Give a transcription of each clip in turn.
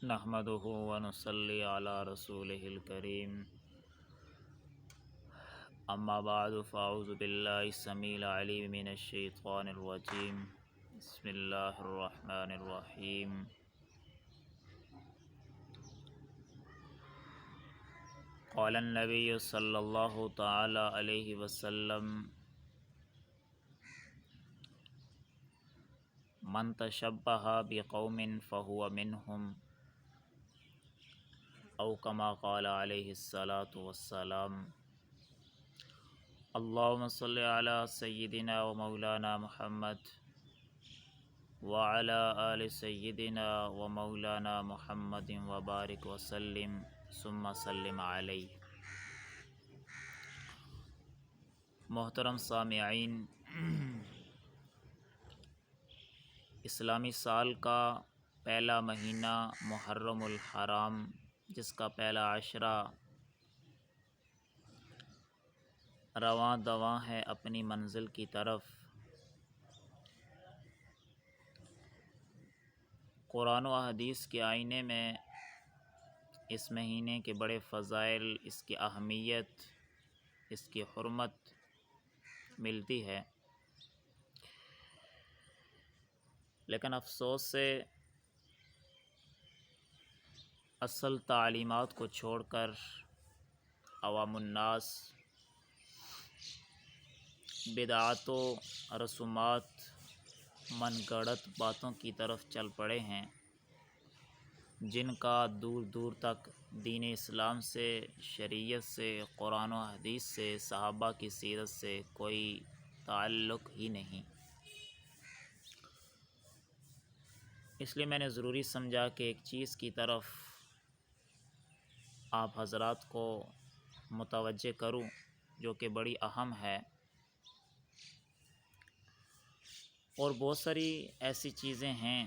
نحمده ونصلي على رسوله الكريم اما بعد فاعوذ بالله السميع العليم من الشيطان الرجيم بسم الله الرحمن الرحيم قال النبي صلى الله تعالى عليه وسلم من تشبه بقوم فهو منهم او كما قال عليه الصلاة والسلام اللهم صل على سيدنا ومولانا محمد وعلى آل سيدنا ومولانا محمد وبارك وسلم ثم سلم علیہ۔ محترم سامعین، اسلامی سال کا پہلا مہینہ محرم الحرام، جس کا پہلا عشرہ رواں دواں ہے اپنی منزل کی طرف، قرآن و حدیث کے آئینے میں اس مہینے کے بڑے فضائل، اس کی اہمیت، اس کی حرمت ملتی ہے، لیکن افسوس سے اصل تعلیمات کو چھوڑ کر عوام الناس بدعات و رسومات، من گڑت باتوں کی طرف چل پڑے ہیں، جن کا دور دور تک دین اسلام سے، شریعت سے، قرآن و حدیث سے، صحابہ کی سیرت سے کوئی تعلق ہی نہیں۔ اس لیے میں نے ضروری سمجھا کہ ایک چیز کی طرف آپ حضرات کو متوجہ کروں، جو کہ بڑی اہم ہے، اور بہت ساری ایسی چیزیں ہیں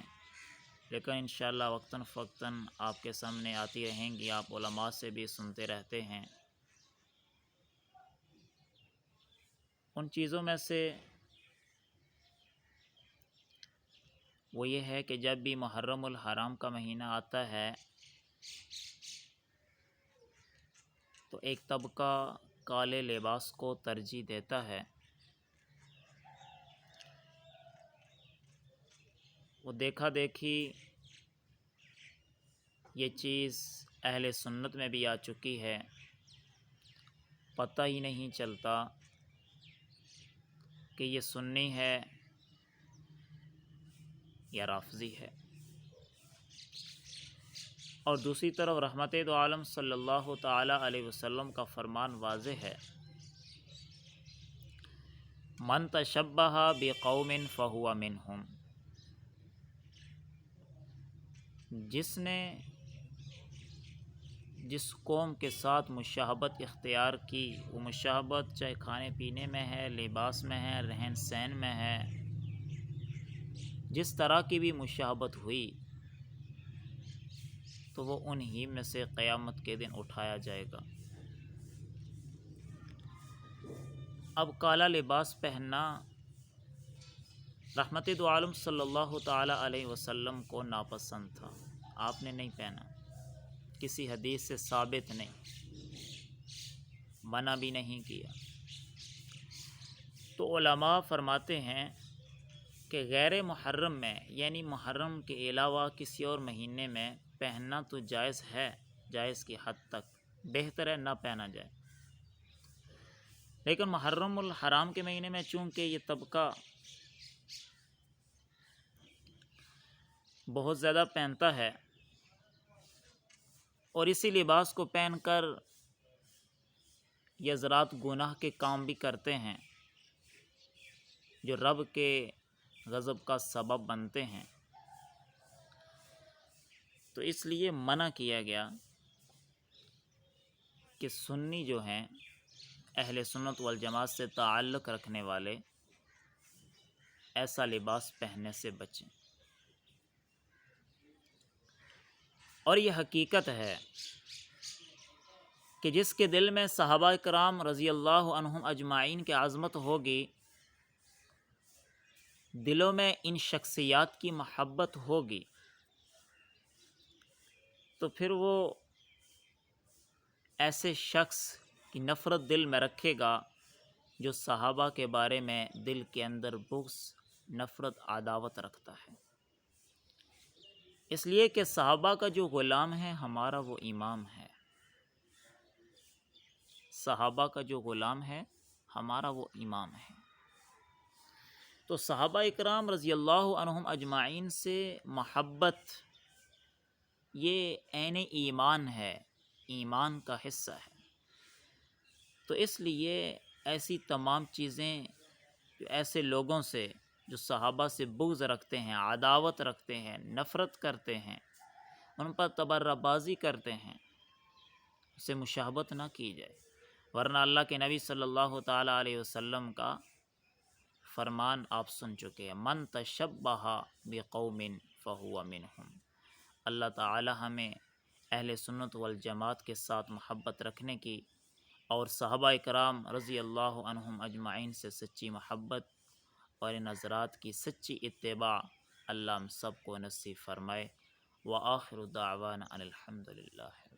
لیکن انشاءاللہ وقتاً فوقتاً آپ کے سامنے آتی رہیں گی، آپ علماء سے بھی سنتے رہتے ہیں۔ ان چیزوں میں سے وہ یہ ہے کہ جب بھی محرم الحرام کا مہینہ آتا ہے تو ایک طبقہ کالے لباس کو ترجیح دیتا ہے۔ وہ دیکھا دیکھی یہ چیز اہل سنت میں بھی آ چکی ہے، پتہ ہی نہیں چلتا کہ یہ سنی ہے یا رافضی ہے۔ اور دوسری طرف رحمت دو عالم صلی اللہ تعالی علیہ وسلم کا فرمان واضح ہے، من تشبہ بقوم فہو منہم، جس نے جس قوم کے ساتھ مشابہت اختیار کی، وہ مشابہت چاہے کھانے پینے میں ہے، لباس میں ہے، رہن سہن میں ہے، جس طرح کی بھی مشابہت ہوئی تو وہ انہی میں سے قیامت کے دن اٹھایا جائے گا۔ اب کالا لباس پہننا رحمت دو عالم صلی اللہ تعالی علیہ وسلم کو ناپسند تھا، آپ نے نہیں پہنا، کسی حدیث سے ثابت نہیں، منع بھی نہیں کیا۔ تو علماء فرماتے ہیں کہ غیر محرم میں، یعنی محرم کے علاوہ کسی اور مہینے میں پہننا تو جائز ہے، جائز کی حد تک، بہتر ہے نہ پہنا جائے، لیکن محرم الحرام کے مہینے میں چونکہ یہ طبقہ بہت زیادہ پہنتا ہے اور اسی لباس کو پہن کر یہ حضرات گناہ کے کام بھی کرتے ہیں جو رب کے غضب کا سبب بنتے ہیں، تو اس لیے منع کیا گیا کہ سنی جو ہیں، اہل سنت والجماعت سے تعلق رکھنے والے، ایسا لباس پہننے سے بچیں۔ اور یہ حقیقت ہے کہ جس کے دل میں صحابہ کرام رضی اللہ عنہم اجمعین کی عظمت ہوگی، دلوں میں ان شخصیات کی محبت ہوگی، تو پھر وہ ایسے شخص کی نفرت دل میں رکھے گا جو صحابہ کے بارے میں دل کے اندر بغض، نفرت، عداوت رکھتا ہے۔ اس لیے کہ صحابہ کا جو غلام ہے ہمارا وہ امام ہے، صحابہ کا جو غلام ہے ہمارا وہ امام ہے۔ تو صحابہ اکرام رضی اللہ عنہم اجمعین سے محبت یہ عین ایمان ہے، ایمان کا حصہ ہے۔ تو اس لیے ایسی تمام چیزیں جو ایسے لوگوں سے جو صحابہ سے بغض رکھتے ہیں، عداوت رکھتے ہیں، نفرت کرتے ہیں، ان پر تبرہ بازی کرتے ہیں، اس سے مشابہت نہ کی جائے، ورنہ اللہ کے نبی صلی اللہ تعالیٰ علیہ وسلم کا فرمان آپ سن چکے ہیں، من تشبہ بقوم فہو منہم۔ اللہ تعالی ہمیں اہل سنت والجماعت کے ساتھ محبت رکھنے کی اور صحابہ کرام رضی اللہ عنہم اجمعین سے سچی محبت اور ان حضرات کی سچی اتباع اللہ ہم سب کو نصیب فرمائے۔ وآخر دعوانا ان الحمد للہ۔